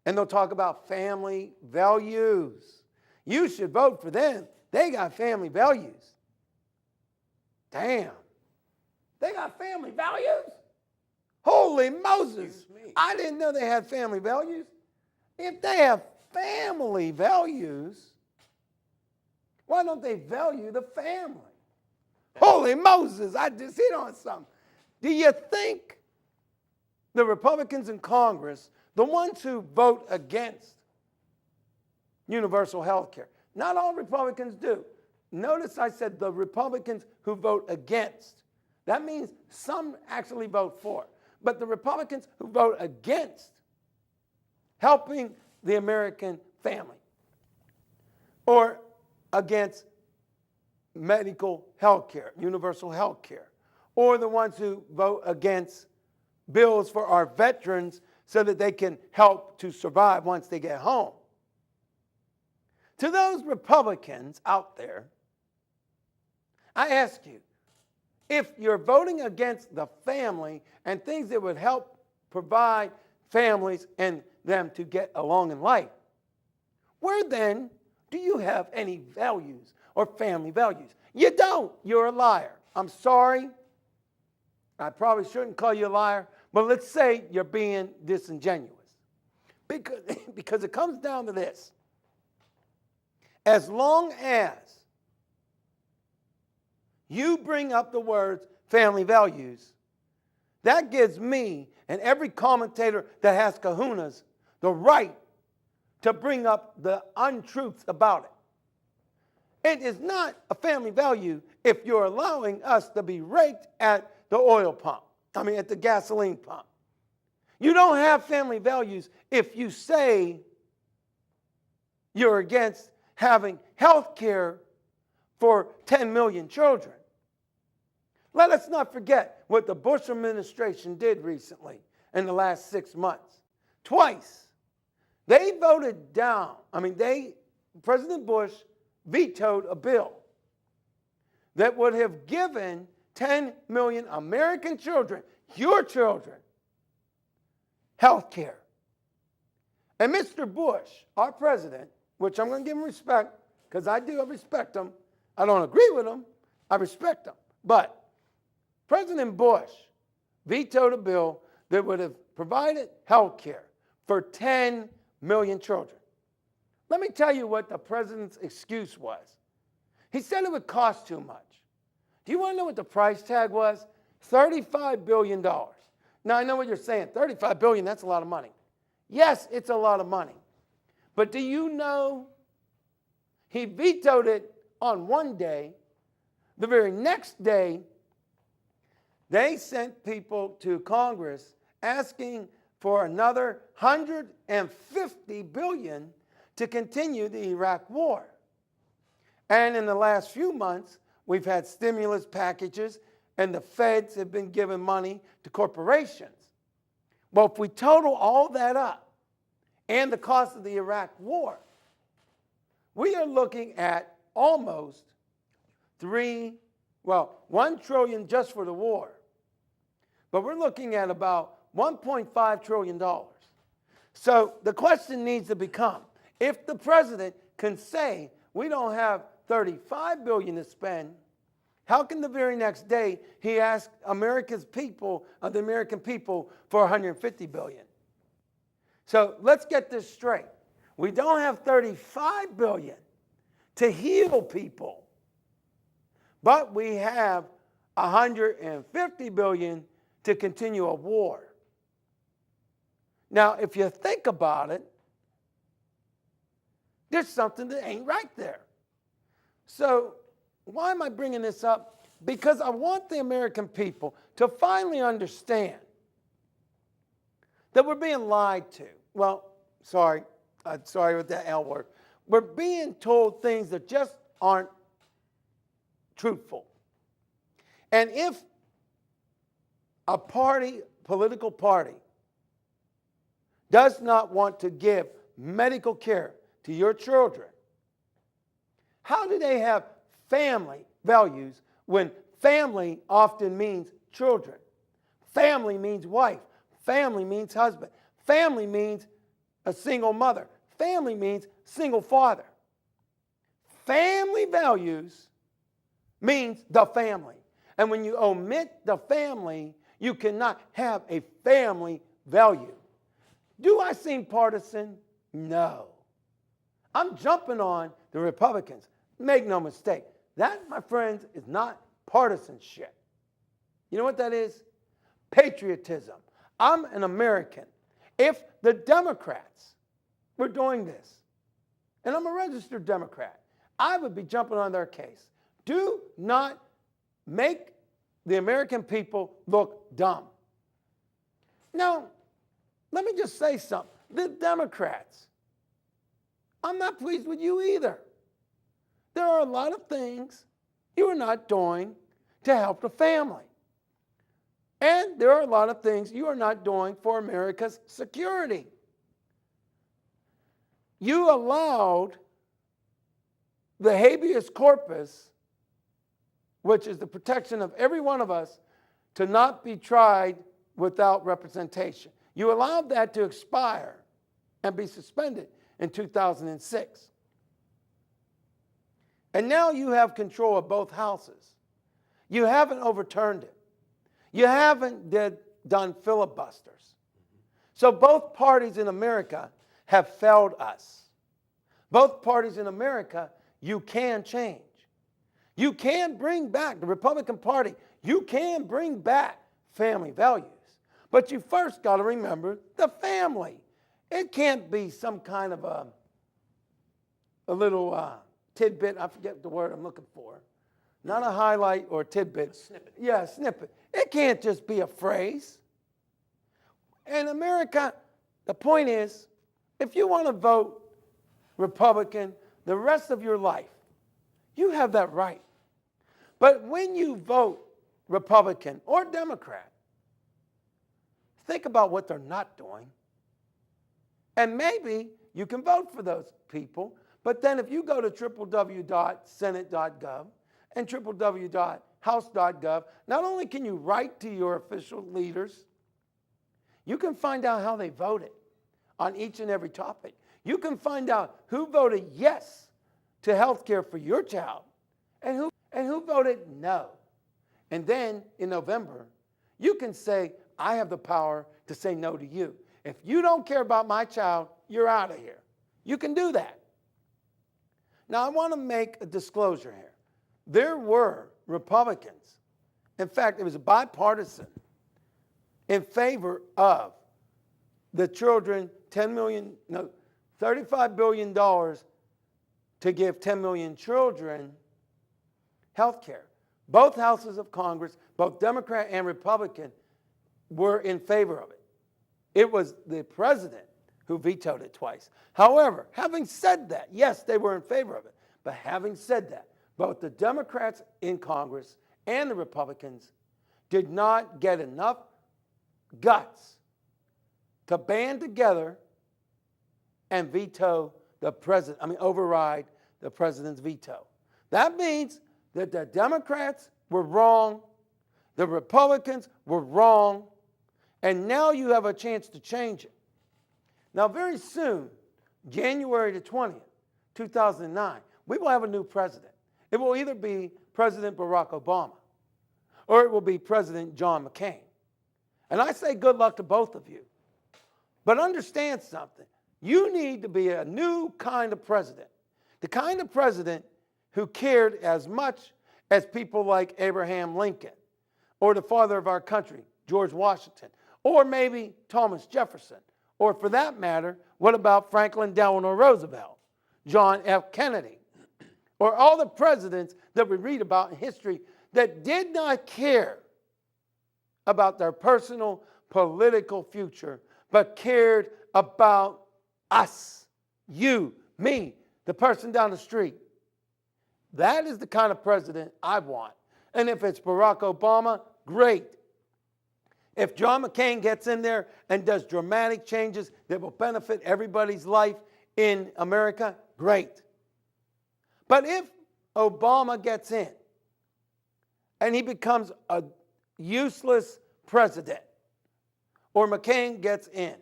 And they'll talk about family values. You should vote for them. They got family values. Damn. They got family values? Holy Moses. I didn't know they had family values. If they have family values, why don't they value the family? Holy Moses, I just hit on something. Do you think the Republicans in Congress, the ones who vote against universal health care, not all Republicans do. Notice I said the Republicans who vote against. That means some actually vote for. But the Republicans who vote against helping the American family or against medical health care, universal health care, or the ones who vote against bills for our veterans so that they can help to survive once they get home. To those Republicans out there, I ask you, if you're voting against the family and things that would help provide families and them to get along in life, where then do you have any values or family values? You don't. You're a liar. I'm sorry. I probably shouldn't call you a liar, but let's say you're being disingenuous. Because it comes down to this. As long as you bring up the words family values, that gives me and every commentator that has kahunas the right to bring up the untruths about it. It is not a family value if you're allowing us to be raked at the oil pump, at the gasoline pump. You don't have family values if you say you're against having health care for 10 million children. Let us not forget what the Bush administration did recently in the last 6 months. Twice, they voted down, President Bush vetoed a bill that would have given 10 million American children, your children, health care. And Mr. Bush, our president, which I'm going to give him respect, because I respect him. I don't agree with him. I respect him. But President Bush vetoed a bill that would have provided health care for 10 million children. Let me tell you what the president's excuse was. He said it would cost too much. Do you want to know what the price tag was? $35 billion. Now, I know what you're saying. $35 billion, that's a lot of money. Yes, it's a lot of money. But do you know he vetoed it on one day. The very next day, they sent people to Congress asking for another $150 billion to continue the Iraq war. And in the last few months, we've had stimulus packages and the feds have been giving money to corporations. Well, if we total all that up and the cost of the Iraq war, we are looking at almost $1 trillion just for the war. But we're looking at about $1.5 trillion. So the question needs to become, if the president can say we don't have $35 billion to spend, how can the very next day he ask the American people for $150 billion? So let's get this straight. We don't have $35 billion to heal people, but we have $150 billion to continue a war. Now, if you think about it, there's something that ain't right there. So why am I bringing this up? Because I want the American people to finally understand that we're being lied to. Well, sorry with that L word. We're being told things that just aren't truthful. And if a political party, does not want to give medical care to your children, how do they have family values when family often means children? Family means wife. Family means husband. Family means a single mother. Family means single father. Family values means the family. And when you omit the family, you cannot have a family value. Do I seem partisan? No. I'm jumping on the Republicans. Make no mistake. That, my friends, is not partisanship. You know what that is? Patriotism. I'm an American. If the Democrats were doing this, and I'm a registered Democrat, I would be jumping on their case. Do not make the American people look dumb. Now, let me just say something. The Democrats, I'm not pleased with you either. There are a lot of things you are not doing to help the family. And there are a lot of things you are not doing for America's security. You allowed the habeas corpus, which is the protection of every one of us, to not be tried without representation. You allowed that to expire and be suspended in 2006. And now you have control of both houses. You haven't overturned it. You haven't done filibusters. So both parties in America have failed us. Both parties in America, you can change. You can bring back, the Republican Party, you can bring back family values. But you first got to remember the family. It can't be some kind of a little tidbit. I forget the word I'm looking for. Not a highlight or a tidbit. A snippet. Yeah, a snippet. It can't just be a phrase. In America, the point is, if you want to vote Republican the rest of your life, you have that right. But when you vote Republican or Democrat, think about what they're not doing. And maybe you can vote for those people. But then if you go to www.senate.gov and www.house.gov, not only can you write to your official leaders, you can find out how they voted on each and every topic. You can find out who voted yes to health care for your child and who voted no. And then in November, you can say, I have the power to say no to you. If you don't care about my child, you're out of here. You can do that. Now, I want to make a disclosure here. There were Republicans, in fact, it was bipartisan, in favor of the children, $35 billion to give 10 million children health care. Both houses of Congress, both Democrat and Republican, were in favor of it. It was the president who vetoed it twice. However, having said that, yes, they were in favor of it. But having said that, both the Democrats in Congress and the Republicans did not get enough guts to band together and override the president's veto. That means that the Democrats were wrong, the Republicans were wrong, and now you have a chance to change it. Now, very soon, January the 20th, 2009, we will have a new president. It will either be President Barack Obama or it will be President John McCain. And I say good luck to both of you. But understand something. You need to be a new kind of president. The kind of president who cared as much as people like Abraham Lincoln or the father of our country, George Washington, or maybe Thomas Jefferson. Or for that matter, what about Franklin Delano Roosevelt, John F. Kennedy, or all the presidents that we read about in history that did not care about their personal political future, but cared about us, you, me, the person down the street. That is the kind of president I want. And if it's Barack Obama, great. If John McCain gets in there and does dramatic changes that will benefit everybody's life in America, great. But if Obama gets in and he becomes a useless president, or McCain gets in